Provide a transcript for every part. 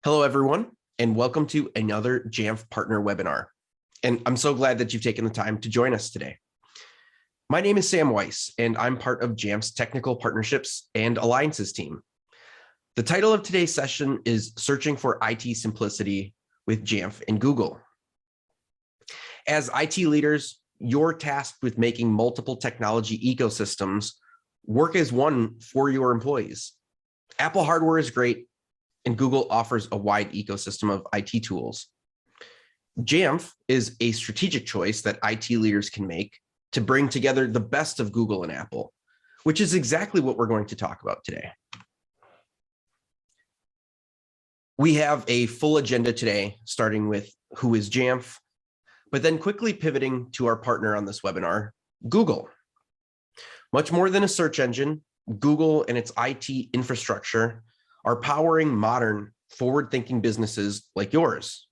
Hello, everyone, and welcome to another Jamf Partner webinar. And I'm so glad that you've taken the time to join us today. My name is Sam Weiss, and I'm part of Jamf's Technical Partnerships and Alliances team. The title of today's session is Searching for IT Simplicity with Jamf and Google. As IT leaders, you're tasked with making multiple technology ecosystems work as one for your employees. Apple hardware is great, and Google offers a wide ecosystem of IT tools. Jamf is a strategic choice that IT leaders can make to bring together the best of Google and Apple, which is exactly what we're going to talk about today. We have a full agenda today, starting with who is Jamf, but then quickly pivoting to our partner on this webinar, Google. Much more than a search engine, Google and its IT infrastructure are powering modern, forward-thinking businesses like yours.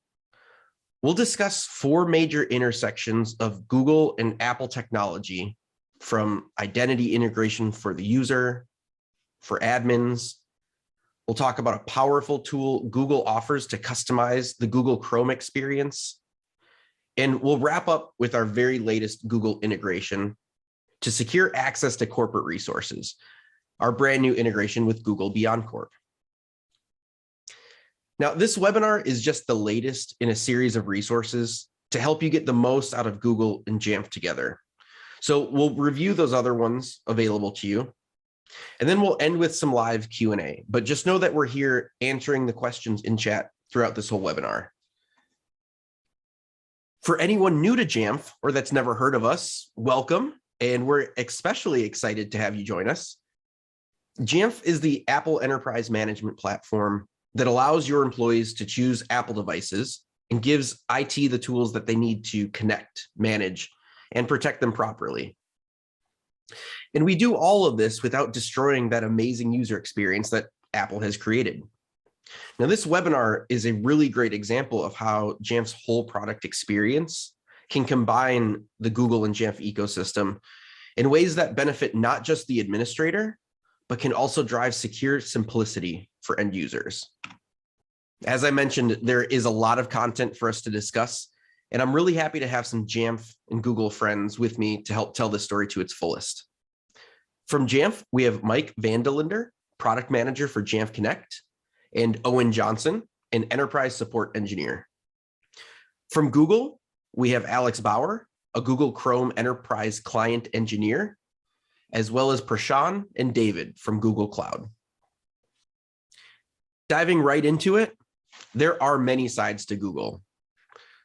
We'll discuss four major intersections of Google and Apple technology, from identity integration for the user, for admins. We'll talk about a powerful tool Google offers to customize the Google Chrome experience. And we'll wrap up with our very latest Google integration to secure access to corporate resources, our brand new integration with Google BeyondCorp. Now, this webinar is just the latest in a series of resources to help you get the most out of Google and Jamf together. So we'll review those other ones available to you, and then we'll end with some live Q&A. But just know that we're here answering the questions in chat throughout this whole webinar. For anyone new to Jamf or that's never heard of us, welcome, and we're especially excited to have you join us. Jamf is the Apple enterprise management platform that allows your employees to choose Apple devices and gives IT the tools that they need to connect, manage, and protect them properly. And we do all of this without destroying that amazing user experience that Apple has created. Now, this webinar is a really great example of how Jamf's whole product experience can combine the Google and Jamf ecosystem in ways that benefit not just the administrator, but can also drive secure simplicity for end users. As I mentioned, there is a lot of content for us to discuss, and I'm really happy to have some Jamf and Google friends with me to help tell this story to its fullest. From Jamf, we have Mike Vandelinder, Product Manager for Jamf Connect, and Owen Johnson, an Enterprise Support Engineer. From Google, we have Alex Bauer, a Google Chrome Enterprise Client Engineer, as well as Prashan and David from Google Cloud. Diving right into it, there are many sides to Google.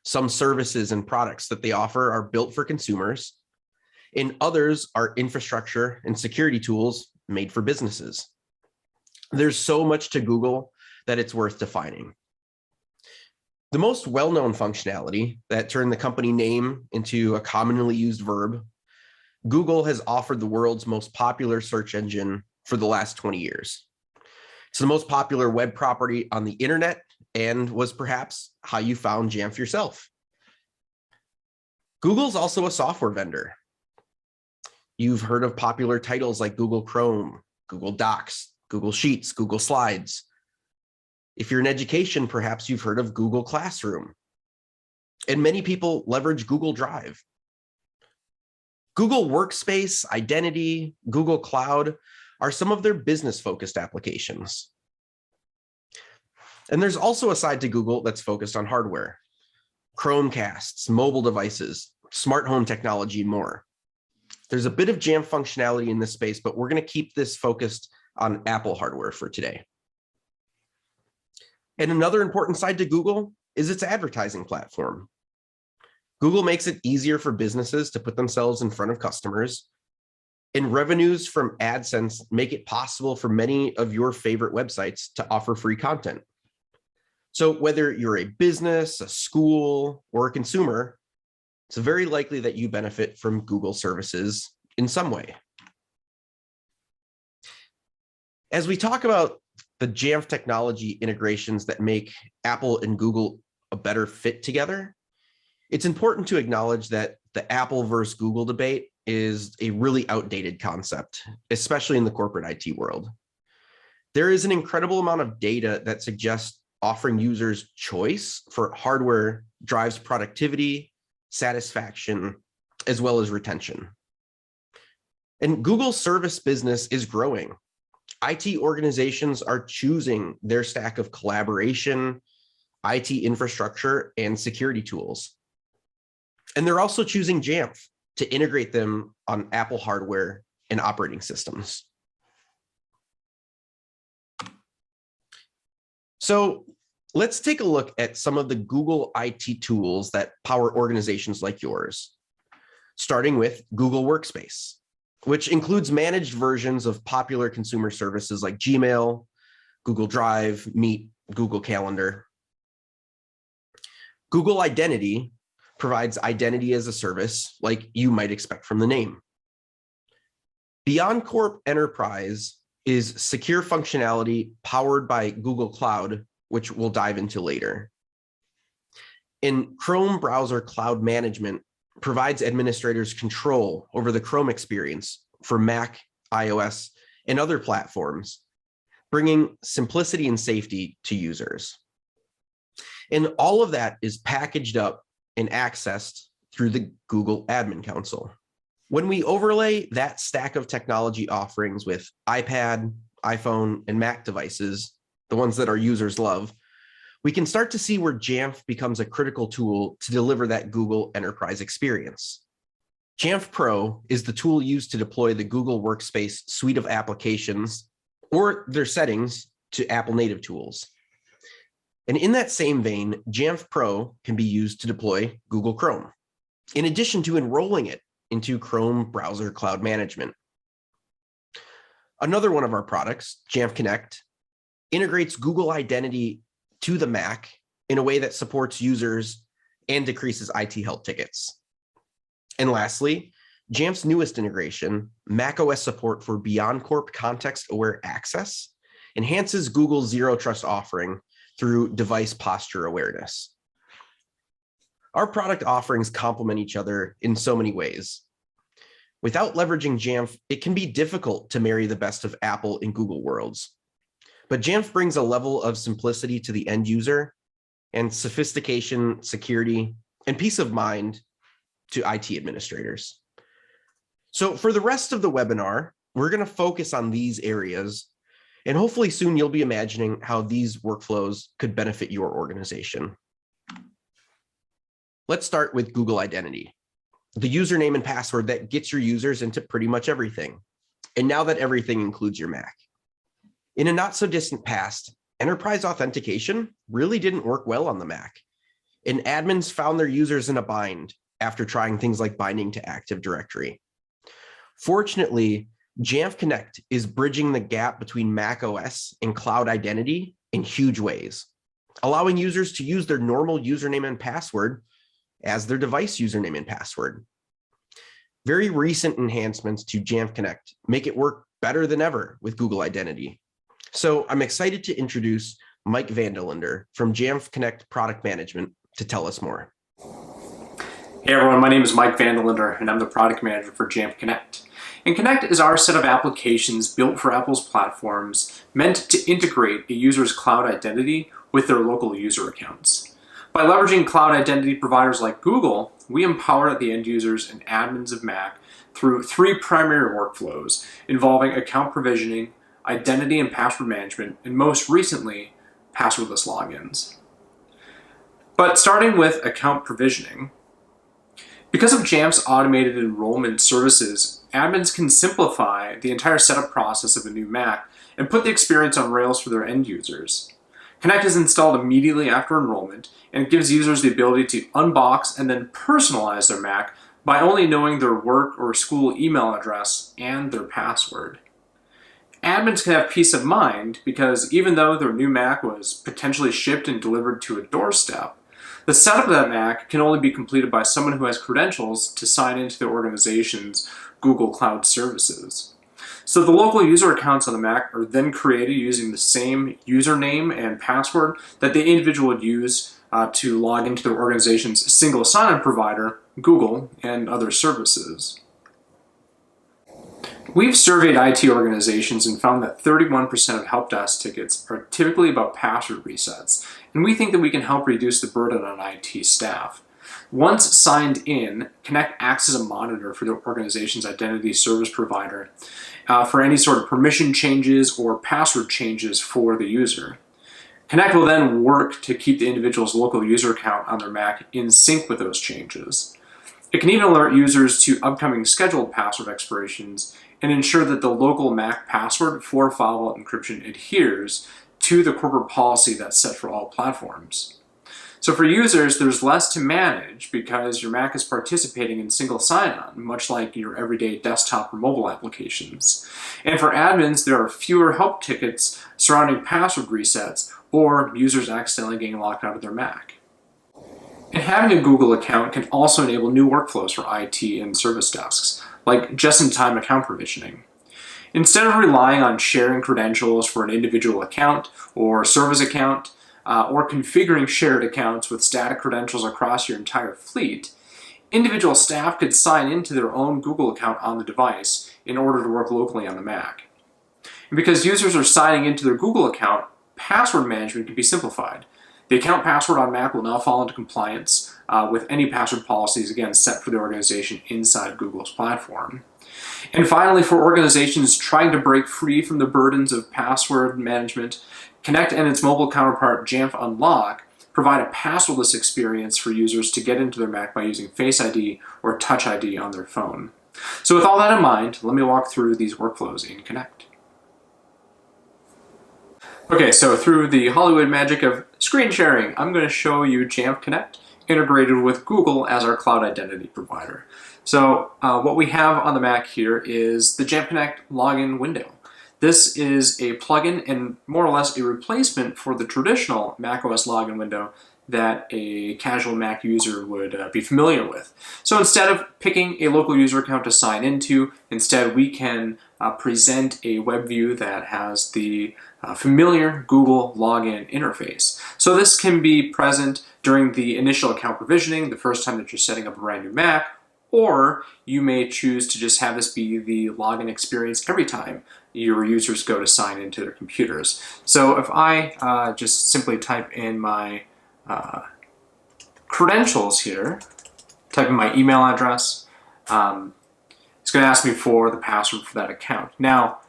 Some services and products that they offer are built for consumers, and others are infrastructure and security tools made for businesses. There's so much to Google that it's worth defining. The most well-known functionality that turned the company name into a commonly used verb, Google has offered the world's most popular search engine for the last 20 years. It's the most popular web property on the internet and was perhaps how you found Jamf yourself. Google's also a software vendor. You've heard of popular titles like Google Chrome, Google Docs, Google Sheets, Google Slides. If you're in education, perhaps you've heard of Google Classroom. And many people leverage Google Drive. Google Workspace, Identity, Google Cloud are some of their business-focused applications. And there's also a side to Google that's focused on hardware, Chromecasts, mobile devices, smart home technology, and more. There's a bit of Jamf functionality in this space, but we're going to keep this focused on Apple hardware for today. And another important side to Google is its advertising platform. Google makes it easier for businesses to put themselves in front of customers, and revenues from AdSense make it possible for many of your favorite websites to offer free content. So whether you're a business, a school, or a consumer, it's very likely that you benefit from Google services in some way. As we talk about the Jamf technology integrations that make Apple and Google a better fit together, it's important to acknowledge that the Apple versus Google debate is a really outdated concept, especially in the corporate IT world. There is an incredible amount of data that suggests offering users choice for hardware drives productivity, satisfaction, as well as retention. And Google's service business is growing. IT organizations are choosing their stack of collaboration, IT infrastructure, and security tools. And they're also choosing Jamf to integrate them on Apple hardware and operating systems. So let's take a look at some of the Google IT tools that power organizations like yours, starting with Google Workspace, which includes managed versions of popular consumer services like Gmail, Google Drive, Meet, Google Calendar. Google Identity provides identity as a service like you might expect from the name. BeyondCorp Enterprise is secure functionality powered by Google Cloud, which we'll dive into later. And Chrome browser cloud management provides administrators control over the Chrome experience for Mac, iOS, and other platforms, bringing simplicity and safety to users. And all of that is packaged up and accessed through the Google Admin Console. When we overlay that stack of technology offerings with iPad, iPhone, and Mac devices, the ones that our users love, we can start to see where Jamf becomes a critical tool to deliver that Google enterprise experience. Jamf Pro is the tool used to deploy the Google Workspace suite of applications or their settings to Apple native tools. And in that same vein, Jamf Pro can be used to deploy Google Chrome, in addition to enrolling it into Chrome browser cloud management. Another one of our products, Jamf Connect, integrates Google Identity to the Mac in a way that supports users and decreases IT help tickets. And lastly, Jamf's newest integration, macOS support for BeyondCorp context-aware access, enhances Google's zero trust offering through device posture awareness. Our product offerings complement each other in so many ways. Without leveraging Jamf, it can be difficult to marry the best of Apple and Google worlds. But Jamf brings a level of simplicity to the end user and sophistication, security, and peace of mind to IT administrators. So for the rest of the webinar, we're going to focus on these areas, and hopefully soon you'll be imagining how these workflows could benefit your organization. Let's start with Google Identity, the username and password that gets your users into pretty much everything. And now that everything includes your Mac. In a not so distant past, enterprise authentication really didn't work well on the Mac. And admins found their users in a bind after trying things like binding to Active Directory. Fortunately, Jamf Connect is bridging the gap between macOS and cloud identity in huge ways, allowing users to use their normal username and password as their device username and password. Very recent enhancements to Jamf Connect make it work better than ever with Google Identity. So I'm excited to introduce Mike Vanderlinder from Jamf Connect Product Management to tell us more. Hey everyone, my name is Mike Vanderlinder and I'm the product manager for Jamf Connect. And Connect is our set of applications built for Apple's platforms meant to integrate a user's cloud identity with their local user accounts. By leveraging cloud identity providers like Google, we empower the end users and admins of Mac through three primary workflows involving account provisioning, identity and password management, and most recently, passwordless logins. But starting with account provisioning, because of Jamf's automated enrollment services, admins can simplify the entire setup process of a new Mac and put the experience on rails for their end users. Connect is installed immediately after enrollment, and it gives users the ability to unbox and then personalize their Mac by only knowing their work or school email address and their password. Admins can have peace of mind because even though their new Mac was potentially shipped and delivered to a doorstep, the setup of that Mac can only be completed by someone who has credentials to sign into their organization's Google Cloud services. So the local user accounts on the Mac are then created using the same username and password that the individual would use to log into their organization's single sign-on provider, Google, and other services. We've surveyed IT organizations and found that 31% of help desk tickets are typically about password resets, and we think that we can help reduce the burden on IT staff. Once signed in, Connect acts as a monitor for the organization's identity service provider for any sort of permission changes or password changes for the user. Connect will then work to keep the individual's local user account on their Mac in sync with those changes. It can even alert users to upcoming scheduled password expirations and ensure that the local Mac password for file vault encryption adheres to the corporate policy that's set for all platforms. So for users, there's less to manage because your Mac is participating in single sign-on, much like your everyday desktop or mobile applications. And for admins, there are fewer help tickets surrounding password resets or users accidentally getting locked out of their Mac. And having a Google account can also enable new workflows for IT and service desks, like just-in-time account provisioning. Instead of relying on sharing credentials for an individual account or service account, or configuring shared accounts with static credentials across your entire fleet, individual staff could sign into their own Google account on the device in order to work locally on the Mac. And because users are signing into their Google account, password management can be simplified. The account password on Mac will now fall into compliance with any password policies, again, set for the organization inside Google's platform. And finally, for organizations trying to break free from the burdens of password management, Connect and its mobile counterpart, Jamf Unlock, provide a passwordless experience for users to get into their Mac by using Face ID or Touch ID on their phone. So with all that in mind, let me walk through these workflows in Connect. Okay, so through the Hollywood magic of screen sharing, I'm going to show you Jamf Connect integrated with Google as our cloud identity provider. So what we have on the Mac here is the Jamf Connect login window. This is a plugin and more or less a replacement for the traditional macOS login window that a casual Mac user would be familiar with. So instead of picking a local user account to sign into, instead we can present a web view that has the familiar Google login interface. So this can be present during the initial account provisioning, the first time that you're setting up a brand new Mac, or you may choose to just have this be the login experience every time your users go to sign into their computers. So if I just simply type in my credentials here, type in my email address, it's going to ask me for the password for that account. Now,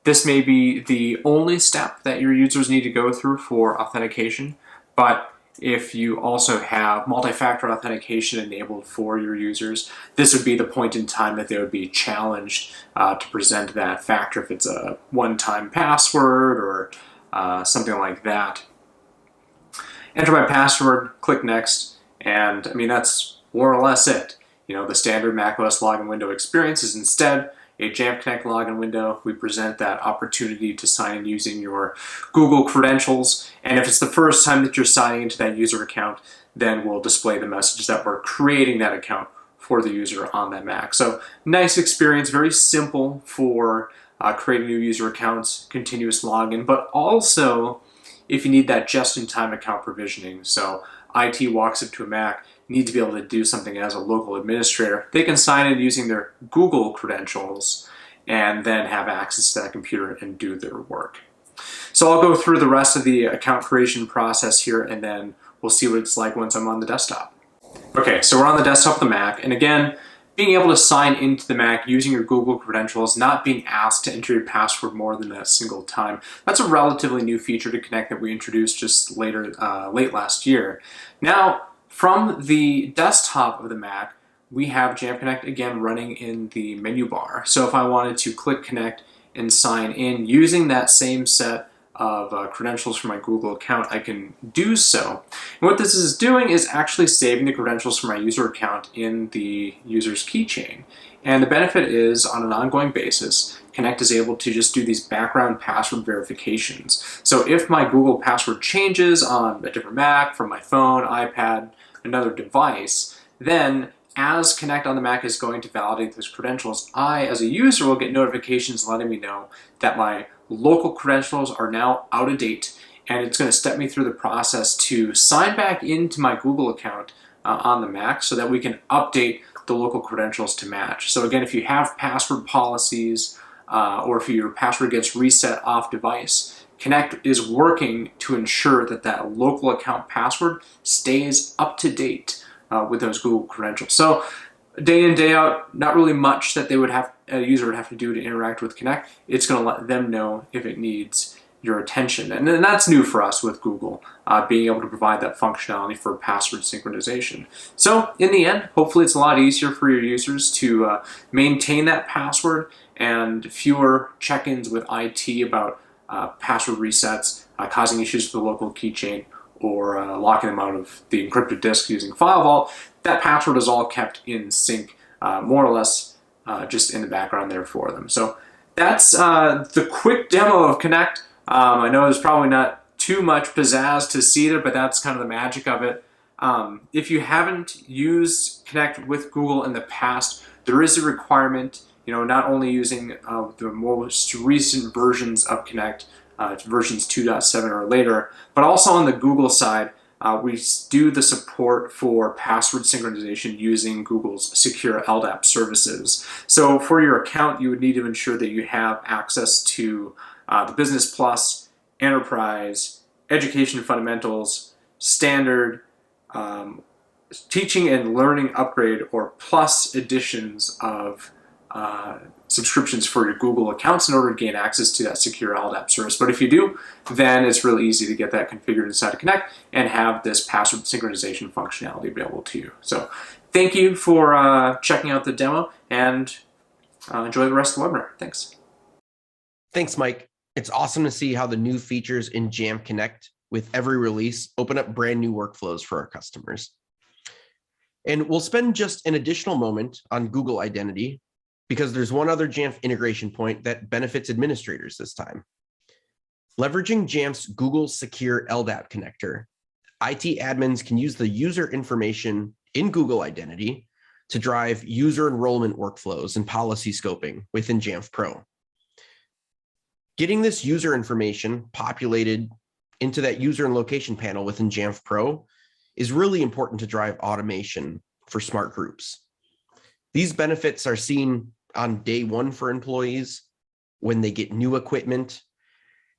this may be the only step that your users need to go through for authentication, but if you also have multi-factor authentication enabled for your users, this would be the point in time that they would be challenged to present that factor if it's a one-time password or something like that. Enter my password, click next, and I mean that's more or less it. You know, the standard macOS login window experience is instead a Jamf Connect login window. We present that opportunity to sign in using your Google credentials. And if it's the first time that you're signing into that user account, then we'll display the message that we're creating that account for the user on that Mac. So nice experience, very simple for creating new user accounts, continuous login, but also if you need that just-in-time account provisioning. So IT walks up to a Mac, need to be able to do something as a local administrator, they can sign in using their Google credentials and then have access to that computer and do their work. So I'll go through the rest of the account creation process here and then we'll see what it's like once I'm on the desktop. Okay, so we're on the desktop of the Mac, and again, being able to sign into the Mac using your Google credentials, not being asked to enter your password more than a single time. That's a relatively new feature to Connect that we introduced just late last year. Now, from the desktop of the Mac, we have Jamf Connect again running in the menu bar. So if I wanted to click Connect and sign in using that same set of credentials for my Google account, I can do so. And what this is doing is actually saving the credentials for my user account in the user's keychain. And the benefit is, on an ongoing basis, Connect is able to just do these background password verifications. So if my Google password changes on a different Mac, from my phone, iPad, another device, then as Connect on the Mac is going to validate those credentials, I, as a user, will get notifications letting me know that my local credentials are now out of date, and it's going to step me through the process to sign back into my Google account on the Mac so that we can update the local credentials to match. So again, if you have password policies or if your password gets reset off device, Connect is working to ensure that that local account password stays up to date with those Google credentials. So day in, day out, not really much that a user would have to do to interact with Connect. It's going to let them know if it needs your attention. And that's new for us with Google, being able to provide that functionality for password synchronization. So in the end, hopefully it's a lot easier for your users to maintain that password and fewer check-ins with IT about password resets, causing issues with the local keychain, or locking them out of the encrypted disk using File Vault. That password is all kept in sync, more or less just in the background there for them. So that's the quick demo of Connect. I know there's probably not too much pizzazz to see there, but that's kind of the magic of it. If you haven't used Connect with Google in the past, there is a requirement, not only using the most recent versions of Connect, versions 2.7 or later, but also on the Google side, we do the support for password synchronization using Google's Secure LDAP services. So for your account, you would need to ensure that you have access to the Business Plus, Enterprise, Education Fundamentals, Standard, Teaching and Learning Upgrade, or Plus editions of subscriptions for your Google accounts in order to gain access to that secure LDAP service. But if you do, then it's really easy to get that configured inside of Connect and have this password synchronization functionality available to you. So thank you for checking out the demo, and enjoy the rest of the webinar. Thanks. Thanks, Mike. It's awesome to see how the new features in Jamf Connect with every release open up brand new workflows for our customers. And we'll spend just an additional moment on Google Identity, because there's one other Jamf integration point that benefits administrators this time. Leveraging Jamf's Google Secure LDAP Connector, IT admins can use the user information in Google Identity to drive user enrollment workflows and policy scoping within Jamf Pro. Getting this user information populated into that user and location panel within Jamf Pro is really important to drive automation for smart groups. These benefits are seen on day one for employees when they get new equipment,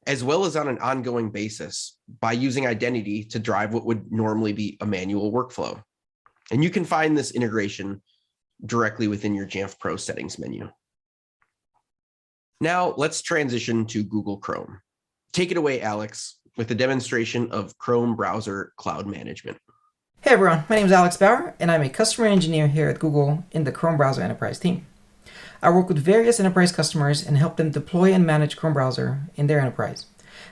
as well as on an ongoing basis by using identity to drive what would normally be a manual workflow. And you can find this integration directly within your Jamf Pro settings menu. Now let's transition to Google Chrome. Take it away, Alex, with a demonstration of Chrome browser cloud management. Hey everyone, my name is Alex Bauer, and I'm a customer engineer here at Google in the Chrome Browser Enterprise team. I work with various enterprise customers and help them deploy and manage Chrome browser in their enterprise.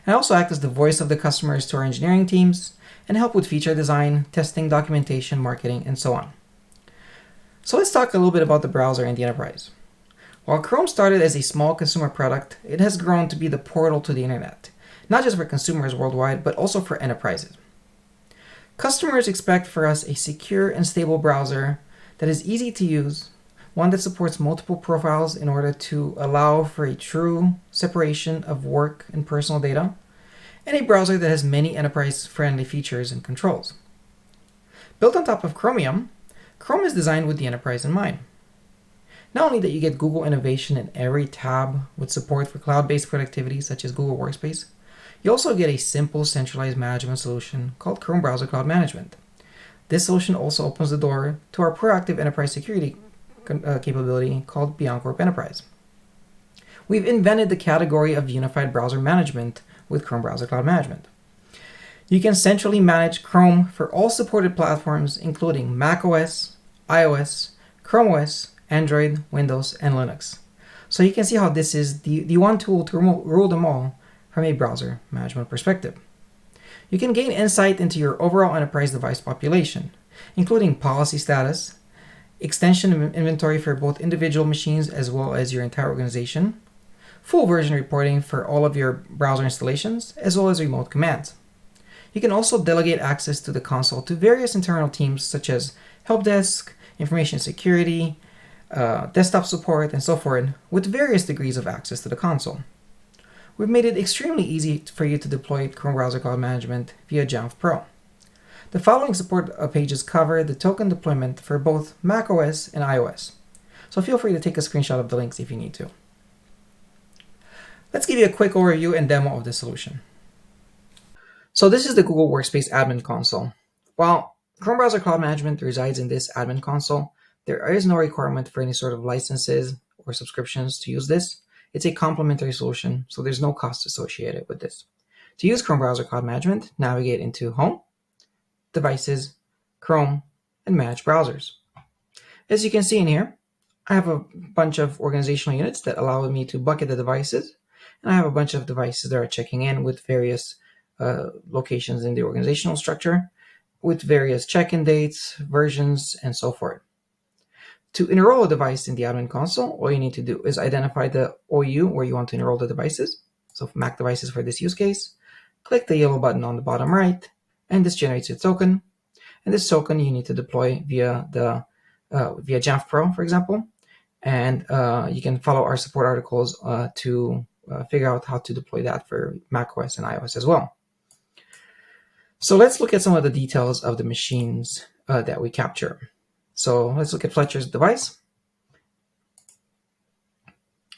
And I also act as the voice of the customers to our engineering teams and help with feature design, testing, documentation, marketing, and so on. So let's talk a little bit about the browser in the enterprise. While Chrome started as a small consumer product, it has grown to be the portal to the internet, not just for consumers worldwide, but also for enterprises. Customers expect for us a secure and stable browser that is easy to use, one that supports multiple profiles in order to allow for a true separation of work and personal data, and a browser that has many enterprise-friendly features and controls. Built on top of Chromium, Chrome is designed with the enterprise in mind. Not only that you get Google innovation in every tab with support for cloud-based productivity such as Google Workspace, you also get a simple centralized management solution called Chrome Browser Cloud Management. This solution also opens the door to our proactive enterprise security capability called BeyondCorp Enterprise. We've invented the category of unified browser management with Chrome Browser Cloud Management. You can centrally manage Chrome for all supported platforms, including macOS, iOS, Chrome OS, Android, Windows, and Linux. So you can see how this is the one tool to rule them all from a browser management perspective. You can gain insight into your overall enterprise device population, including policy status, extension inventory for both individual machines as well as your entire organization, full version reporting for all of your browser installations, as well as remote commands. You can also delegate access to the console to various internal teams such as help desk, information security, desktop support, and so forth, with various degrees of access to the console. We've made it extremely easy for you to deploy Chrome Browser Cloud Management via Jamf Pro. The following support pages cover the token deployment for both macOS and iOS, so feel free to take a screenshot of the links if you need to. Let's give you a quick overview and demo of the solution. So this is the Google Workspace admin console. While Chrome Browser Cloud Management resides in this admin console, there is no requirement for any sort of licenses or subscriptions to use this. It's a complementary solution, so there's no cost associated with this. To use Chrome Browser Cloud Management, navigate into Home, Devices, Chrome, and Manage Browsers. As you can see in here, I have a bunch of organizational units that allow me to bucket the devices, and I have a bunch of devices that are checking in with various locations in the organizational structure, with various check-in dates, versions, and so forth. To enroll a device in the admin console, all you need to do is identify the OU where you want to enroll the devices. So for Mac devices for this use case, click the yellow button on the bottom right, and this generates a token. And this token you need to deploy via Jamf Pro, for example. And you can follow our support articles to figure out how to deploy that for macOS and iOS as well. So let's look at some of the details of the machines that we capture. So let's look at Fletcher's device.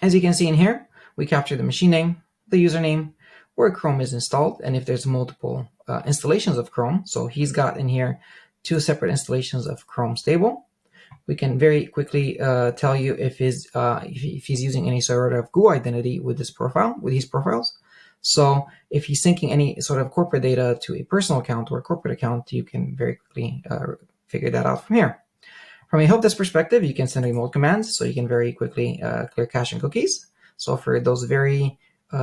As you can see in here, we capture the machine name, the username, where Chrome is installed, and if there's multiple installations of Chrome. So he's got in here 2 separate installations of Chrome stable. We can very quickly tell you if he's using any sort of Google identity with this profile, with his profiles. So if he's syncing any sort of corporate data to a personal account or a corporate account, you can very quickly figure that out from here. From a help desk perspective, you can send remote commands, so you can very quickly clear cache and cookies. So for those very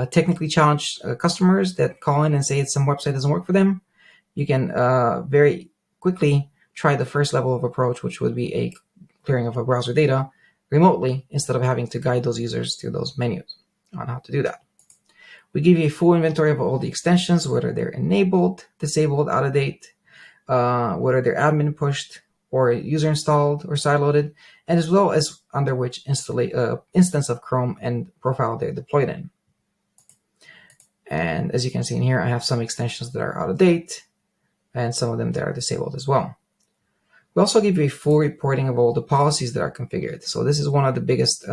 technically challenged customers that call in and say some website doesn't work for them, you can very quickly try the first level of approach, which would be a clearing of a browser data remotely instead of having to guide those users through those menus on how to do that. We give you a full inventory of all the extensions, whether they're enabled, disabled, out of date, whether they're admin pushed, or user installed or sideloaded, and as well as under which instance of Chrome and profile they're deployed in. And as you can see in here, I have some extensions that are out of date and some of them that are disabled as well. We also give you a full reporting of all the policies that are configured. So this is one of the biggest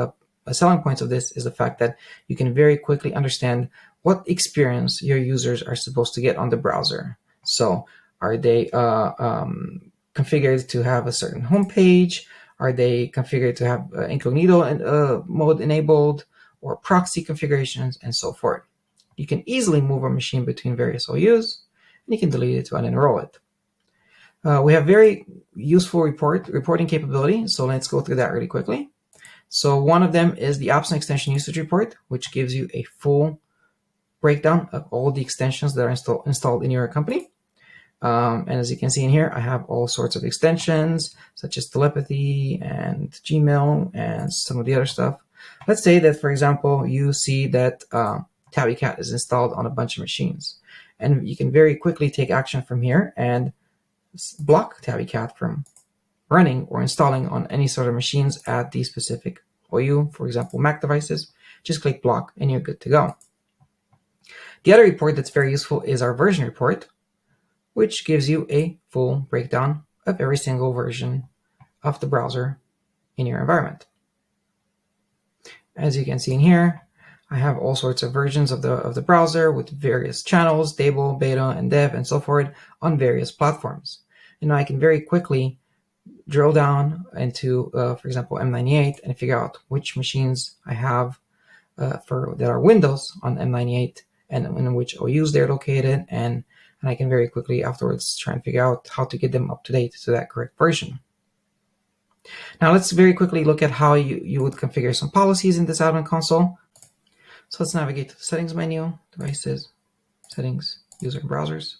selling points of this, is the fact that you can very quickly understand what experience your users are supposed to get on the browser. So are they configured to have a certain homepage? Are they configured to have incognito mode enabled, or proxy configurations, and so forth? You can easily move a machine between various OUs, and you can delete it to unenroll it. We have very useful reporting capability, so let's go through that really quickly. So one of them is the apps and extension usage report, which gives you a full breakdown of all the extensions that are installed in your company. And as you can see in here, I have all sorts of extensions, such as telepathy and Gmail and some of the other stuff. Let's say that, for example, you see that TabbyCat is installed on a bunch of machines. And you can very quickly take action from here and block TabbyCat from running or installing on any sort of machines at the specific OU, for example, Mac devices. Just click block and you're good to go. The other report that's very useful is our version report, which gives you a full breakdown of every single version of the browser in your environment. As you can see in here, I have all sorts of versions of the browser with various channels, stable, beta, and dev, and so forth on various platforms. And I can very quickly drill down into, for example, M98 and figure out which machines I have that are Windows on M98 and in which OUs they're located, and I can very quickly afterwards try and figure out how to get them up to date to that correct version. Now let's very quickly look at how you would configure some policies in this admin console. So let's navigate to the settings menu, devices, settings, user, and browsers.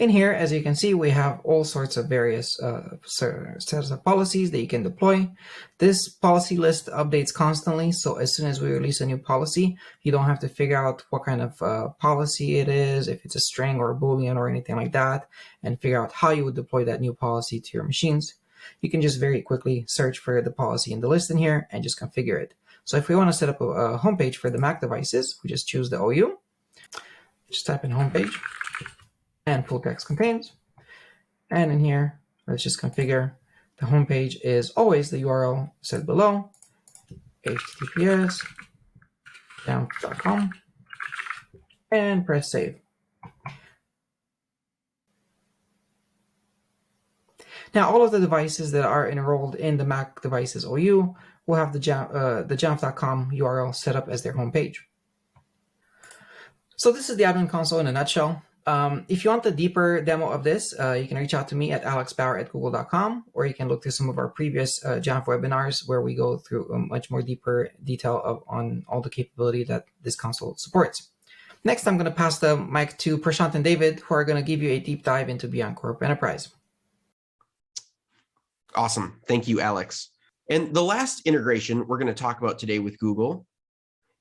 In here, as you can see, we have all sorts of various sets of policies that you can deploy. This policy list updates constantly, so as soon as we release a new policy, you don't have to figure out what kind of policy it is, if it's a string or a Boolean or anything like that, and figure out how you would deploy that new policy to your machines. You can just very quickly search for the policy in the list in here and just configure it. So if we want to set up a homepage for the Mac devices, we just choose the OU, just type in homepage, and full text contains. And in here, let's just configure the homepage is always the URL set below, https jamf.com, and press save. Now, all of the devices that are enrolled in the Mac Devices OU will have the jamf.com URL set up as their homepage. So this is the admin console in a nutshell. If you want the deeper demo of this, you can reach out to me at alexbauer@google.com, or you can look through some of our previous Jamf webinars where we go through a much more deeper detail on all the capability that this console supports. Next, I'm going to pass the mic to Prashant and David, who are going to give you a deep dive into BeyondCorp Enterprise. Awesome. Thank you, Alex. And the last integration we're going to talk about today with Google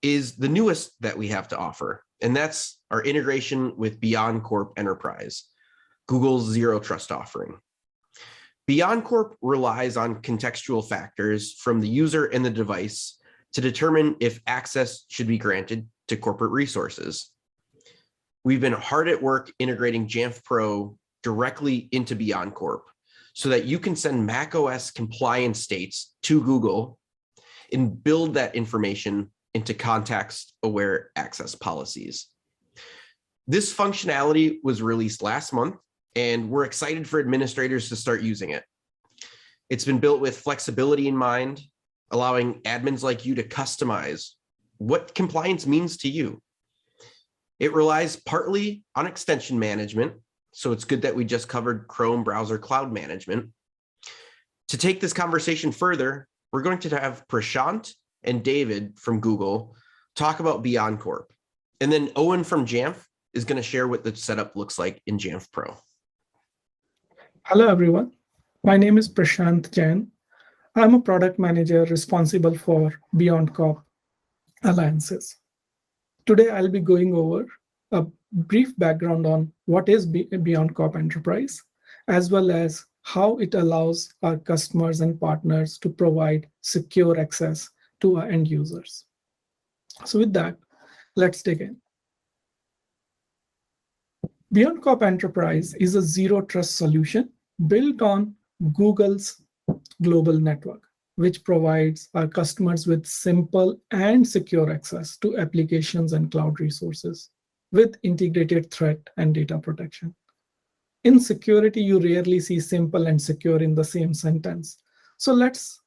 is the newest that we have to offer, and that's our integration with BeyondCorp Enterprise, Google's zero trust offering. BeyondCorp relies on contextual factors from the user and the device to determine if access should be granted to corporate resources. We've been hard at work integrating Jamf Pro directly into BeyondCorp so that you can send macOS compliance states to Google and build that information into context-aware access policies. This functionality was released last month, and we're excited for administrators to start using it. It's been built with flexibility in mind, allowing admins like you to customize what compliance means to you. It relies partly on extension management, so it's good that we just covered Chrome browser cloud management. To take this conversation further, we're going to have Prashant and David from Google talk about BeyondCorp. And then Owen from Jamf is going to share what the setup looks like in Jamf Pro. Hello, everyone. My name is Prashant Jain. I'm a product manager responsible for BeyondCorp Alliances. Today, I'll be going over a brief background on what is BeyondCorp Enterprise, as well as how it allows our customers and partners to provide secure access to our end users. So with that, let's dig in. BeyondCorp Enterprise is a zero trust solution built on Google's global network, which provides our customers with simple and secure access to applications and cloud resources with integrated threat and data protection. In security, you rarely see simple and secure in the same sentence. So let's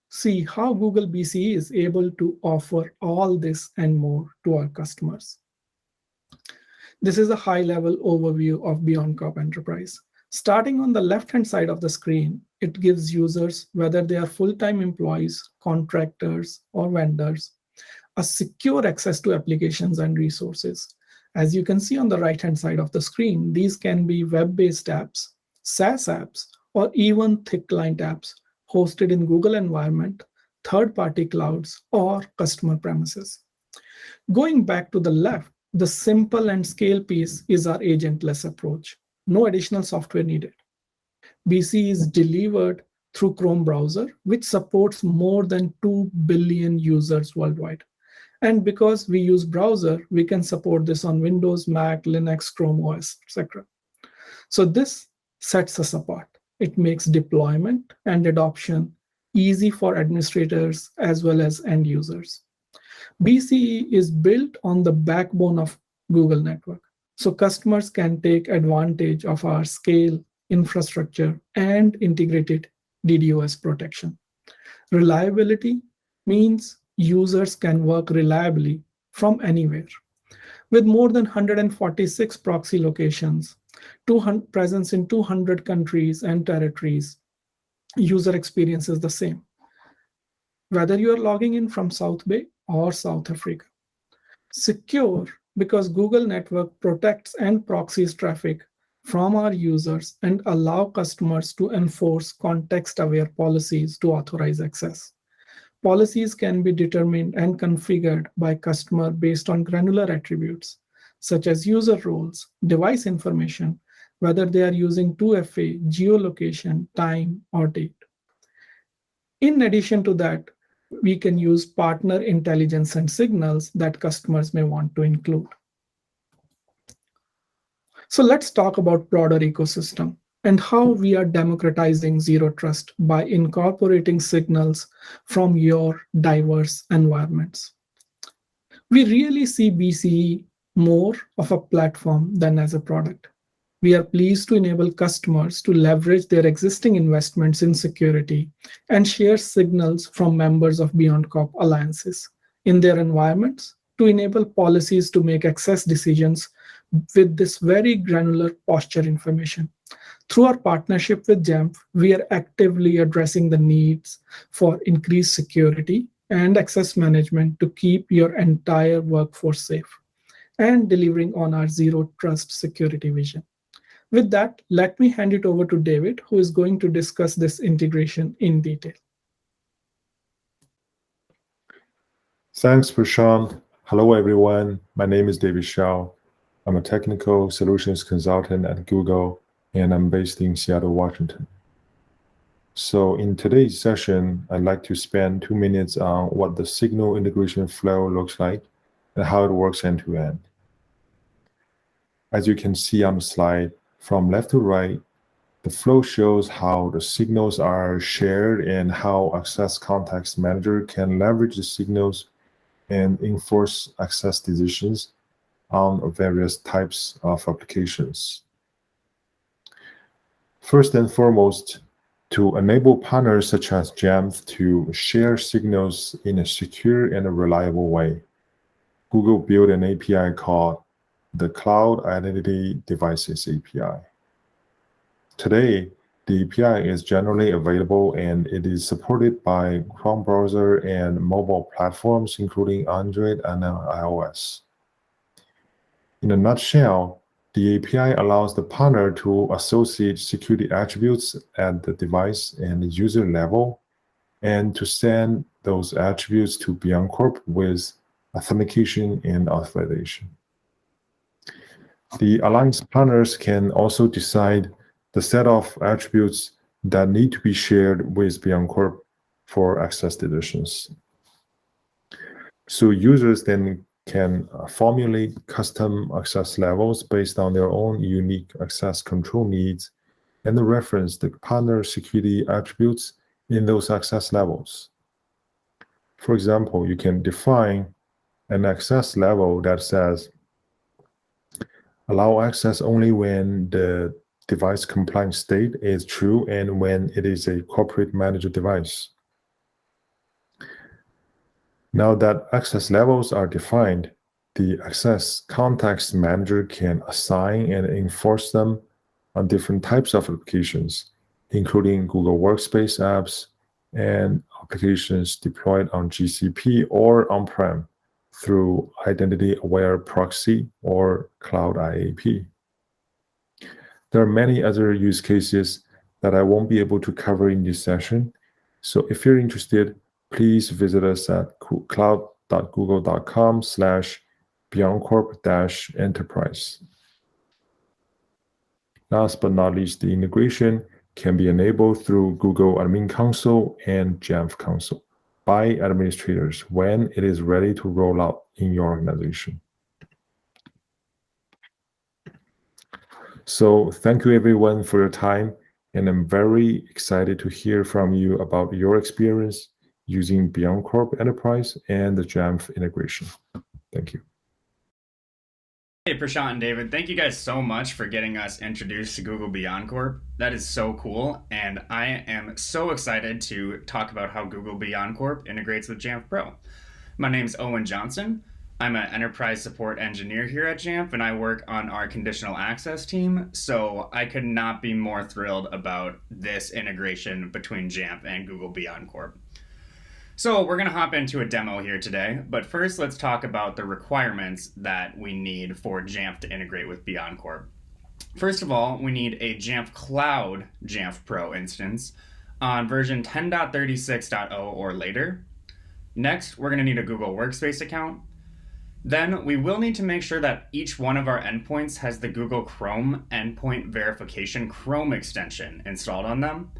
see how Google BCE is able to offer all this and more to our customers. This is a high-level overview of BeyondCorp Enterprise. Starting on the left-hand side of the screen, it gives users, whether they are full-time employees, contractors, or vendors, a secure access to applications and resources. As you can see on the right-hand side of the screen, these can be web-based apps, SaaS apps, or even thick client apps hosted in Google environment, third-party clouds, or customer premises. Going back to the left, the simple and scale piece is our agentless approach. No additional software needed. BC is delivered through Chrome browser, which supports more than 2 billion users worldwide. And because we use browser, we can support this on Windows, Mac, Linux, Chrome OS, etc. So this sets us apart. It makes deployment and adoption easy for administrators as well as end users. BCE is built on the backbone of Google network. So customers can take advantage of our scale, infrastructure, and integrated DDoS protection. Reliability means users can work reliably from anywhere. With more than 146 proxy locations, presence in 200 countries and territories, user experience is the same, whether you are logging in from South Bay or South Africa. Secure, because Google Network protects and proxies traffic from our users and allow customers to enforce context-aware policies to authorize access. Policies can be determined and configured by customer based on granular attributes, such as user roles, device information, whether they are using 2FA, geolocation, time, or date. In addition to that, we can use partner intelligence and signals that customers may want to include. So let's talk about broader ecosystem and how we are democratizing zero trust by incorporating signals from your diverse environments. We really see BCE more of a platform than as a product. We are pleased to enable customers to leverage their existing investments in security and share signals from members of BeyondCorp alliances in their environments to enable policies to make access decisions with this very granular posture information. Through our partnership with Jamf, we are actively addressing the needs for increased security and access management to keep your entire workforce safe and delivering on our zero trust security vision. With that, let me hand it over to David, who is going to discuss this integration in detail. Thanks, Prashant. Hello, everyone. My name is David Shao. I'm a technical solutions consultant at Google, and I'm based in Seattle, Washington. So in today's session, I'd like to spend 2 minutes on what the signal integration flow looks like and how it works end to end. As you can see on the slide, from left to right, the flow shows how the signals are shared and how Access Context Manager can leverage the signals and enforce access decisions on various types of applications. First and foremost, to enable partners such as Jamf to share signals in a secure and a reliable way, Google built an API called the Cloud Identity Devices API. Today, the API is generally available and it is supported by Chrome browser and mobile platforms, including Android and iOS. In a nutshell, the API allows the partner to associate security attributes at the device and user level and to send those attributes to BeyondCorp with authentication and authorization. The alliance partners can also decide the set of attributes that need to be shared with BeyondCorp for access decisions. So users then can formulate custom access levels based on their own unique access control needs and reference the partner security attributes in those access levels. For example, you can define an access level that says, allow access only when the device compliance state is true and when it is a corporate managed device. Now that access levels are defined, the Access Context Manager can assign and enforce them on different types of applications, including Google Workspace apps and applications deployed on GCP or on-prem through Identity-Aware Proxy or Cloud IAP. There are many other use cases that I won't be able to cover in this session. So if you're interested, please visit us at cloud.google.com/BeyondCorp-Enterprise. Last but not least, the integration can be enabled through Google Admin Console and Jamf Console by administrators when it is ready to roll out in your organization. So thank you everyone for your time, and I'm very excited to hear from you about your experience using BeyondCorp Enterprise and the Jamf integration. Thank you. Hey, Prashant and David, thank you guys so much for getting us introduced to Google BeyondCorp. That is so cool, and I am so excited to talk about how Google BeyondCorp integrates with Jamf Pro. My name is Owen Johnson. I'm an enterprise support engineer here at Jamf, and I work on our conditional access team, so I could not be more thrilled about this integration between Jamf and Google BeyondCorp. So we're going to hop into a demo here today, but first let's talk about the requirements that we need for Jamf to integrate with BeyondCorp. First of all, we need a Jamf Cloud Jamf Pro instance on version 10.36.0 or later. Next, we're going to need a Google Workspace account. Then we will need to make sure that each one of our endpoints has the Google Chrome Endpoint Verification Chrome extension installed on them.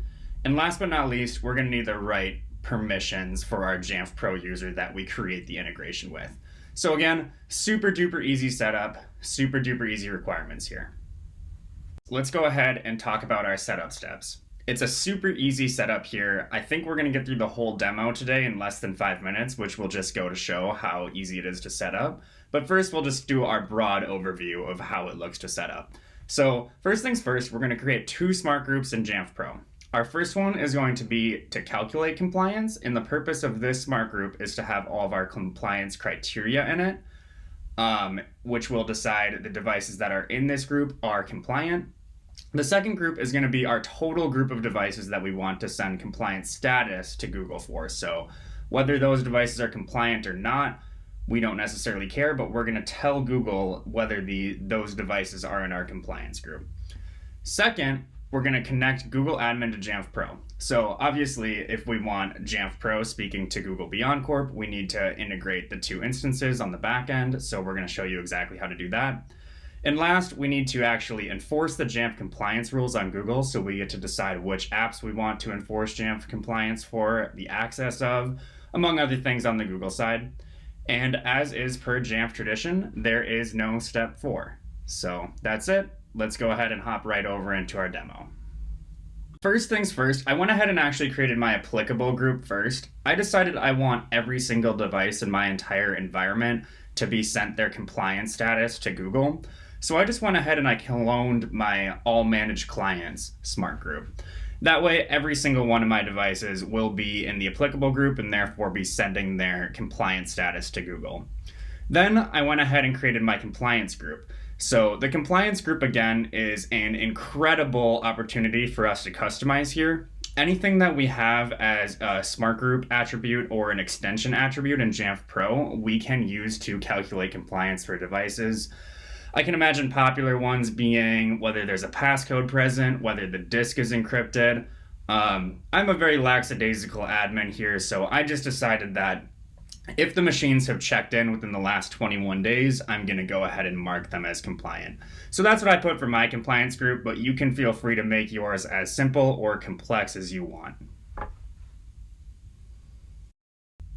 And last but not least, we're going to need the right permissions for our Jamf Pro user that we create the integration with. So again, super duper easy setup, super duper easy requirements here. Let's go ahead and talk about our setup steps. It's a super easy setup here. I think we're going to get through the whole demo today in less than 5 minutes, which will just go to show how easy it is to set up. But first, we'll just do our broad overview of how it looks to set up. So first things first, we're going to create 2 smart groups in Jamf Pro. Our first one is going to be to calculate compliance, and the purpose of this smart group is to have all of our compliance criteria in it, which will decide the devices that are in this group are compliant. The second group is going to be our total group of devices that we want to send compliance status to Google for. So whether those devices are compliant or not, we don't necessarily care, but we're going to tell Google whether those devices are in our compliance group. Second, we're going to connect Google Admin to Jamf Pro. So obviously, if we want Jamf Pro speaking to Google BeyondCorp, we need to integrate the 2 instances on the back end. So we're going to show you exactly how to do that. And last, we need to actually enforce the Jamf compliance rules on Google. So we get to decide which apps we want to enforce Jamf compliance for, the access of, among other things on the Google side. And as is per Jamf tradition, there is no step 4. So that's it. Let's go ahead and hop right over into our demo. First things first, I went ahead and actually created my applicable group first. I decided I want every single device in my entire environment to be sent their compliance status to Google. So I just went ahead and I cloned my all managed clients smart group. That way, every single one of my devices will be in the applicable group and therefore be sending their compliance status to Google. Then I went ahead and created my compliance group. So the compliance group, again, is an incredible opportunity for us to customize here. Anything that we have as a smart group attribute or an extension attribute in Jamf Pro, we can use to calculate compliance for devices. I can imagine popular ones being whether there's a passcode present, whether the disk is encrypted. I'm a very lackadaisical admin here, so I just decided that if the machines have checked in within the last 21 days, I'm going to go ahead and mark them as compliant. So that's what I put for my compliance group, but you can feel free to make yours as simple or complex as you want.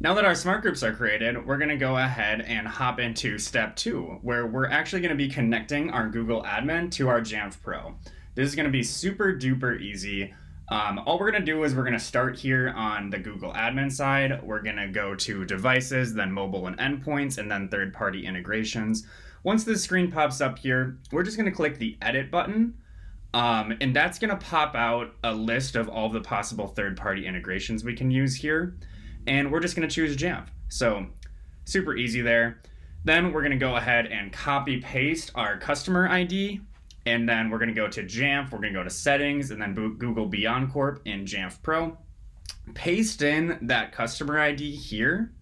Now that our smart groups are created, we're going to go ahead and hop into step 2, where we're actually going to be connecting our Google admin to our Jamf Pro. This is going to be super duper easy. All we're going to do is we're going to start here on the Google admin side. We're going to go to devices, then mobile and endpoints, and then third-party integrations. Once this screen pops up here, we're just going to click the edit button. And that's going to pop out a list of all the possible third-party integrations we can use here. And we're just going to choose Jamf. So super easy there. Then we're going to go ahead and copy paste our customer ID. And then we're going to go to Jamf, we're going to go to settings, and then Google BeyondCorp in Jamf Pro. Paste in that customer ID here.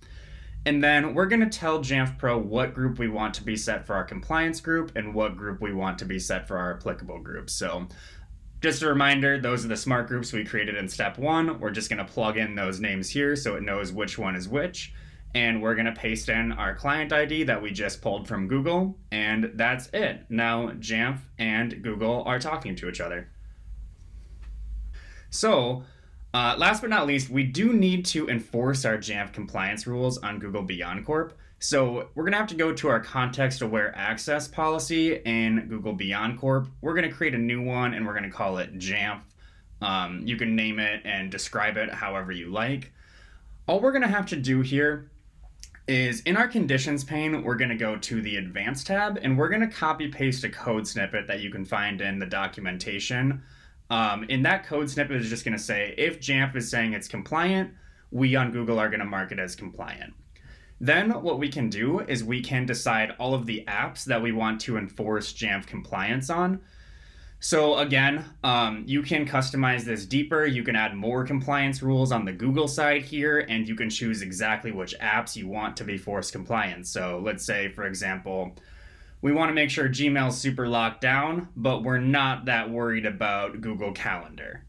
And then we're going to tell Jamf Pro what group we want to be set for our compliance group and what group we want to be set for our applicable group. So just a reminder, those are the smart groups we created in step 1. We're just going to plug in those names here so it knows which one is which. And we're going to paste in our client ID that we just pulled from Google, and that's it. Now Jamf and Google are talking to each other. So last but not least, we do need to enforce our Jamf compliance rules on Google BeyondCorp. So we're going to have to go to our context-aware access policy in Google BeyondCorp. We're going to create a new one, and we're going to call it Jamf. You can name it and describe it however you like. All we're going to have to do here is in our conditions pane, we're going to go to the advanced tab and we're going to copy paste a code snippet that you can find in the documentation. In that code snippet is just going to say, if Jamf is saying it's compliant, we on Google are going to mark it as compliant. Then what we can do is we can decide all of the apps that we want to enforce Jamf compliance on. So again, you can customize this deeper. You can add more compliance rules on the Google side here, and you can choose exactly which apps you want to be forced compliant. So let's say, for example, we want to make sure Gmail's super locked down, but we're not that worried about Google Calendar.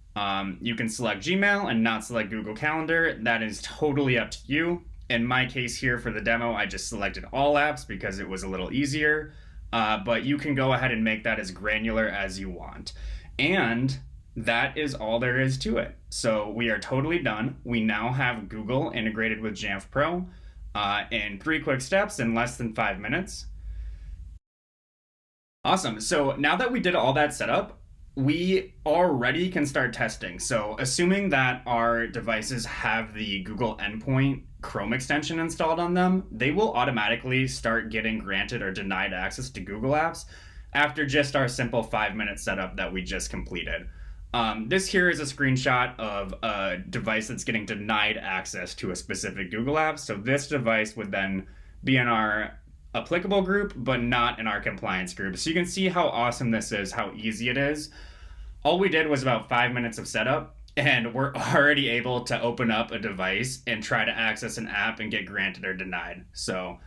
You can select Gmail and not select Google Calendar. That is totally up to you. In my case here for the demo, I just selected all apps because it was a little easier. But you can go ahead and make that as granular as you want. And that is all there is to it. So we are totally done. We now have Google integrated with Jamf Pro in 3 quick steps in less than 5 minutes. Awesome. So now that we did all that setup, we already can start testing. So assuming that our devices have the Google endpoint Chrome extension installed on them, they will automatically start getting granted or denied access to Google apps after just our simple 5-minute setup that we just completed. This here is a screenshot of a device that's getting denied access to a specific Google app. So this device would then be in our applicable group, but not in our compliance group. So you can see how awesome this is, how easy it is. All we did was about 5 minutes of setup, and we're already able to open up a device and try to access an app and get granted or denied. So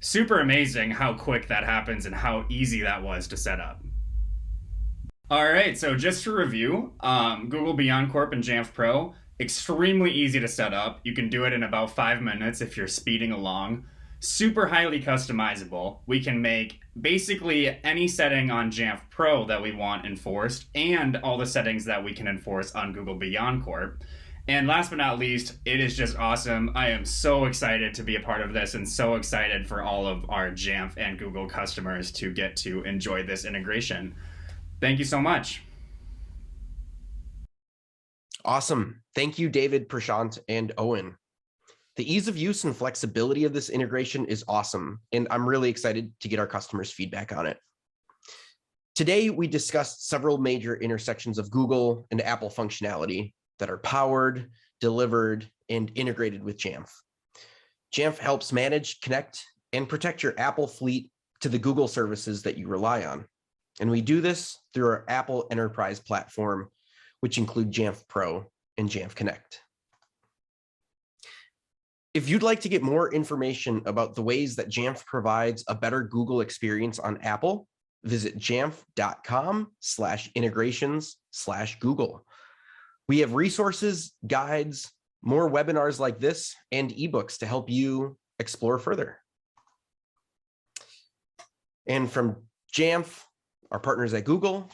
super amazing how quick that happens and how easy that was to set up. All right, so just to review, Google BeyondCorp and Jamf Pro, extremely easy to set up. You can do it in about 5 minutes if you're speeding along. Super highly customizable. We can make basically any setting on Jamf Pro that we want enforced, and all the settings that we can enforce on Google BeyondCorp. And last but not least, it is just awesome. I am so excited to be a part of this and so excited for all of our Jamf and Google customers to get to enjoy this integration. Thank you so much. Awesome. Thank you, David, Prashant, and Owen. The ease of use and flexibility of this integration is awesome, and I'm really excited to get our customers' feedback on it. Today, we discussed several major intersections of Google and Apple functionality that are powered, delivered, and integrated with Jamf. Jamf helps manage, connect, and protect your Apple fleet to the Google services that you rely on. And we do this through our Apple Enterprise platform, which include Jamf Pro and Jamf Connect. If you'd like to get more information about the ways that Jamf provides a better Google experience on Apple, visit jamf.com/integrations/Google. We have resources, guides, more webinars like this, and ebooks to help you explore further. And from Jamf, our partners at Google,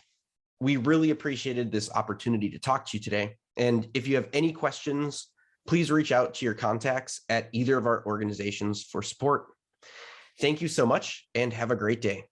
we really appreciated this opportunity to talk to you today. And if you have any questions, please reach out to your contacts at either of our organizations for support. Thank you so much and have a great day.